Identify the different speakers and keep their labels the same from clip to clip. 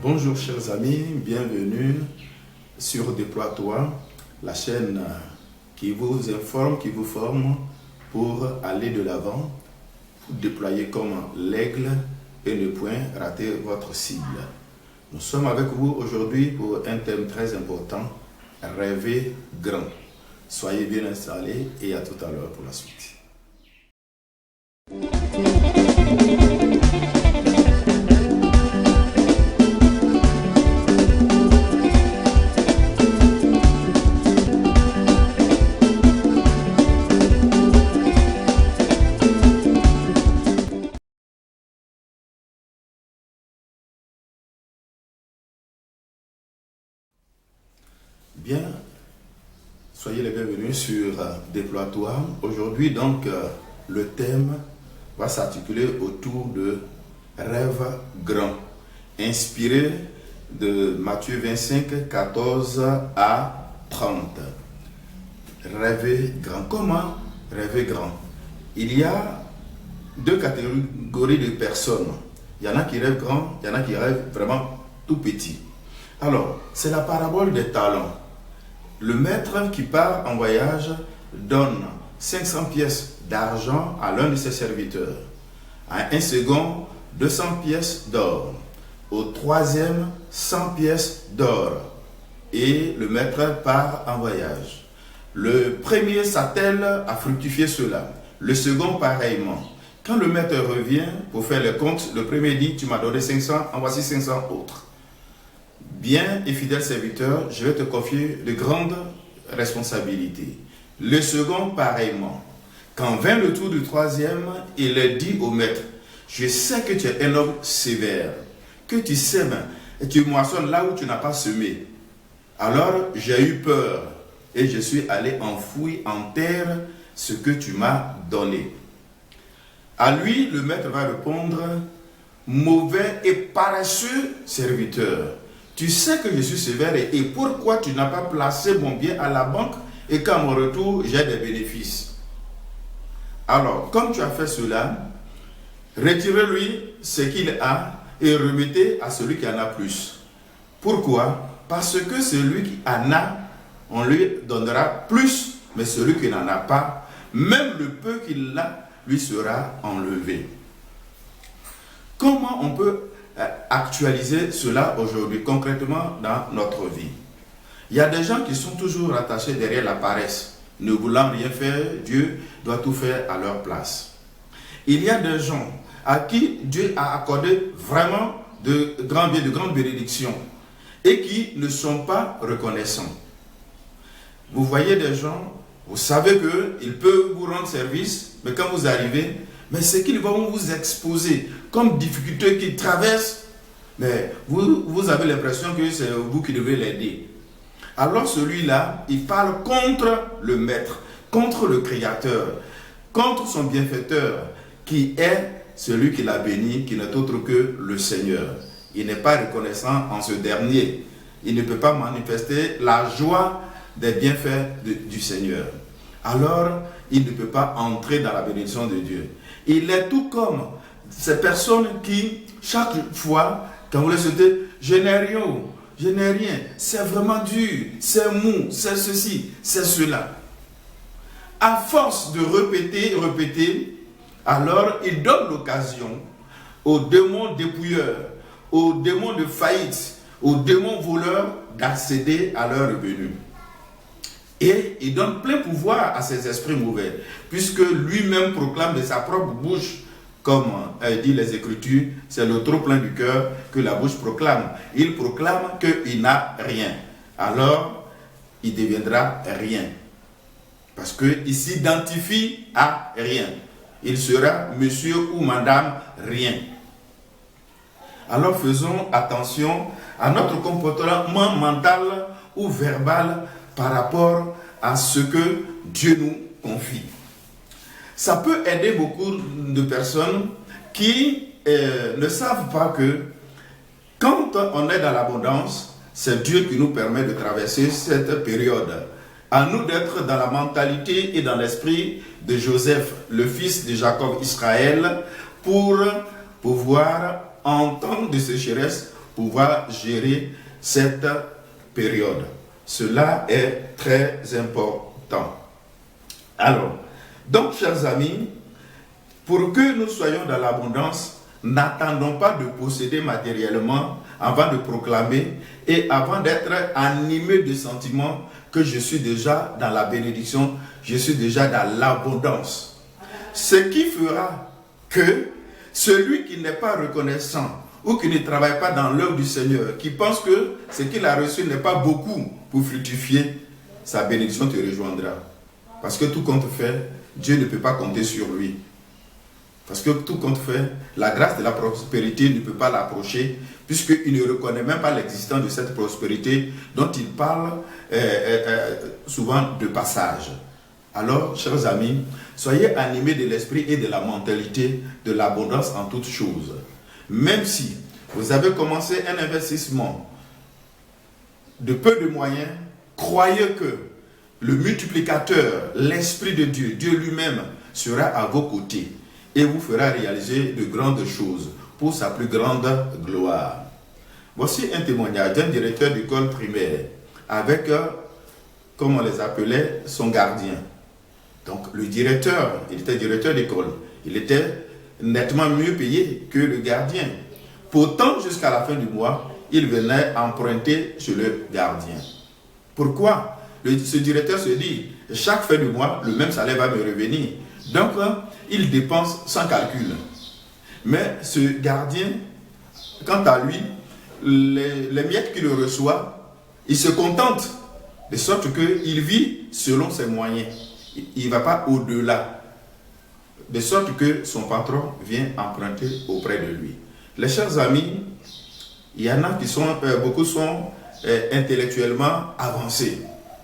Speaker 1: Bonjour chers amis, bienvenue sur Déploie-toi, la chaîne qui vous informe, qui vous forme pour aller de l'avant, pour déployer comme l'aigle et ne point rater votre cible. Nous sommes avec vous aujourd'hui pour un thème très important, rêver grand. Soyez bien installés et à tout à l'heure pour la suite. Bien, soyez les bienvenus sur Déploie-toi. Aujourd'hui, donc, le thème va s'articuler autour de rêve grand, inspiré de Matthieu 25, 14 à 30. Rêver grand. Comment rêver grand? Il y a deux catégories de personnes. Il y en a qui rêvent grand, il y en a qui rêvent vraiment tout petit. Alors, c'est la parabole des talents. Le maître qui part en voyage donne 500 pièces d'argent à l'un de ses serviteurs, à un second 200 pièces d'or, au troisième 100 pièces d'or, et le maître part en voyage. Le premier s'attelle à fructifier cela, le second pareillement. Quand le maître revient pour faire le compte, le premier dit: tu m'as donné 500, en voici 500 autres. Bien et fidèle serviteur, je vais te confier de grandes responsabilités. Le second, pareillement. Quand vint le tour du troisième, il dit au maître: je sais que tu es un homme sévère, que tu sèmes et tu moissonnes là où tu n'as pas semé. Alors j'ai eu peur et je suis allé enfouir en terre ce que tu m'as donné. À lui, le maître va répondre: mauvais et paresseux serviteur. Tu sais que je suis sévère et pourquoi tu n'as pas placé mon bien à la banque et qu'à mon retour, j'ai des bénéfices. Alors, comme tu as fait cela, retirez-lui ce qu'il a et remettez à celui qui en a plus. Pourquoi? Parce que celui qui en a, on lui donnera plus, mais celui qui n'en a pas, même le peu qu'il a, lui sera enlevé. Comment on peut actualiser cela aujourd'hui, concrètement dans notre vie? Il y a des gens qui sont toujours attachés derrière la paresse, ne voulant rien faire. Dieu doit tout faire à leur place. Il y a des gens à qui Dieu a accordé vraiment de grands biens, de grandes bénédictions et qui ne sont pas reconnaissants. Vous voyez des gens, vous savez qu'ils peuvent vous rendre service, mais quand vous arrivez, mais ce qu'ils vont vous exposer comme difficulté qu'ils traversent, mais vous avez l'impression que c'est vous qui devez l'aider. Alors celui-là, il parle contre le maître, contre le créateur, contre son bienfaiteur, qui est celui qui l'a béni, qui n'est autre que le Seigneur. Il n'est pas reconnaissant en ce dernier. Il ne peut pas manifester la joie des bienfaits du Seigneur. Alors, il ne peut pas entrer dans la bénédiction de Dieu. Il est tout comme ces personnes qui, chaque fois, quand vous les souhaitez, je n'ai rien, c'est vraiment dur, c'est mou, c'est ceci, c'est cela. À force de répéter, alors il donne l'occasion aux démons dépouilleurs, aux démons de faillite, aux démons voleurs d'accéder à leur revenu. Et il donne plein pouvoir à ces esprits mauvais, puisque lui-même proclame de sa propre bouche, comme dit les Écritures, c'est le trop plein du cœur que la bouche proclame. Il proclame qu'il n'a rien. Alors, il deviendra rien. Parce qu'il s'identifie à rien. Il sera monsieur ou madame rien. Alors faisons attention à notre comportement mental ou verbal par rapport à ce que Dieu nous confie. Ça peut aider beaucoup de personnes qui ne savent pas que quand on est dans l'abondance, c'est Dieu qui nous permet de traverser cette période. À nous d'être dans la mentalité et dans l'esprit de Joseph, le fils de Jacob Israël, pour pouvoir en temps de sécheresse pouvoir gérer cette période. Cela est très important. Alors, donc, chers amis, pour que nous soyons dans l'abondance, n'attendons pas de posséder matériellement avant de proclamer et avant d'être animé de sentiments que je suis déjà dans la bénédiction, je suis déjà dans l'abondance. Ce qui fera que celui qui n'est pas reconnaissant ou qui ne travaille pas dans l'œuvre du Seigneur, qui pense que ce qu'il a reçu n'est pas beaucoup pour fructifier, sa bénédiction te rejoindra. Parce que tout compte fait, Dieu ne peut pas compter sur lui. Parce que tout compte fait, la grâce de la prospérité ne peut pas l'approcher, puisqu'il ne reconnaît même pas l'existence de cette prospérité dont il parle souvent de passage. Alors, chers amis, soyez animés de l'esprit et de la mentalité de l'abondance en toutes choses. Même si vous avez commencé un investissement de peu de moyens, croyez que le multiplicateur, l'Esprit de Dieu, Dieu lui-même, sera à vos côtés et vous fera réaliser de grandes choses pour sa plus grande gloire. Voici un témoignage d'un directeur d'école primaire avec, comme on les appelait, son gardien. Donc le directeur, il était directeur d'école, il était nettement mieux payé que le gardien. Pourtant, jusqu'à la fin du mois, il venait emprunter chez le gardien. Pourquoi? Ce directeur se dit, chaque fin du mois, le même salaire va me revenir. Donc, il dépense sans calcul. Mais ce gardien, quant à lui, les miettes qu'il reçoit, il se contente, de sorte qu'il vit selon ses moyens. Il ne va pas au-delà. De sorte que son patron vient emprunter auprès de lui. Les chers amis, il y en a qui sont, beaucoup sont intellectuellement avancés,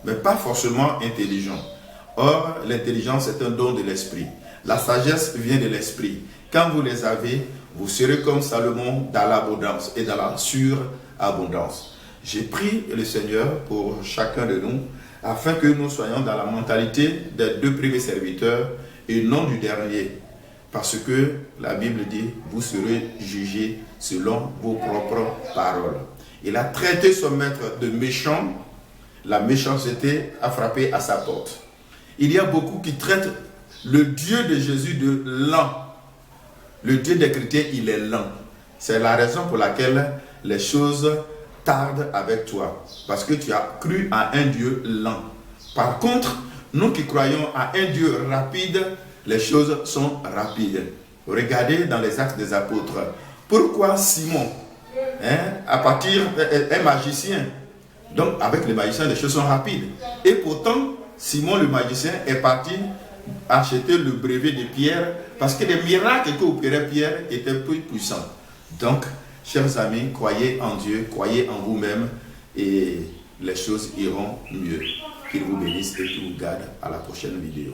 Speaker 1: mais pas forcément intelligents. Or, l'intelligence est un don de l'esprit. La sagesse vient de l'esprit. Quand vous les avez, vous serez comme Salomon dans l'abondance et dans la surabondance. J'ai prié le Seigneur pour chacun de nous, afin que nous soyons dans la mentalité des deux premiers serviteurs et non du dernier. Parce que la Bible dit, vous serez jugés selon vos propres paroles. Il a traité son maître de méchant. La méchanceté a frappé à sa porte. Il y a beaucoup qui traitent le Dieu de Jésus de lent. Le Dieu des chrétiens, il est lent. C'est la raison pour laquelle les choses tardent avec toi. Parce que tu as cru à un Dieu lent. Par contre, nous qui croyons à un Dieu rapide, les choses sont rapides. Regardez dans les Actes des Apôtres. Pourquoi Simon, à partir un magicien, donc avec les magiciens, les choses sont rapides. Et pourtant, Simon le magicien est parti acheter le brevet de Pierre parce que les miracles qu'opérait Pierre étaient plus puissants. Donc, chers amis, croyez en Dieu, croyez en vous-même et les choses iront mieux. Qu'il vous bénisse et qu'il vous garde. À la prochaine vidéo.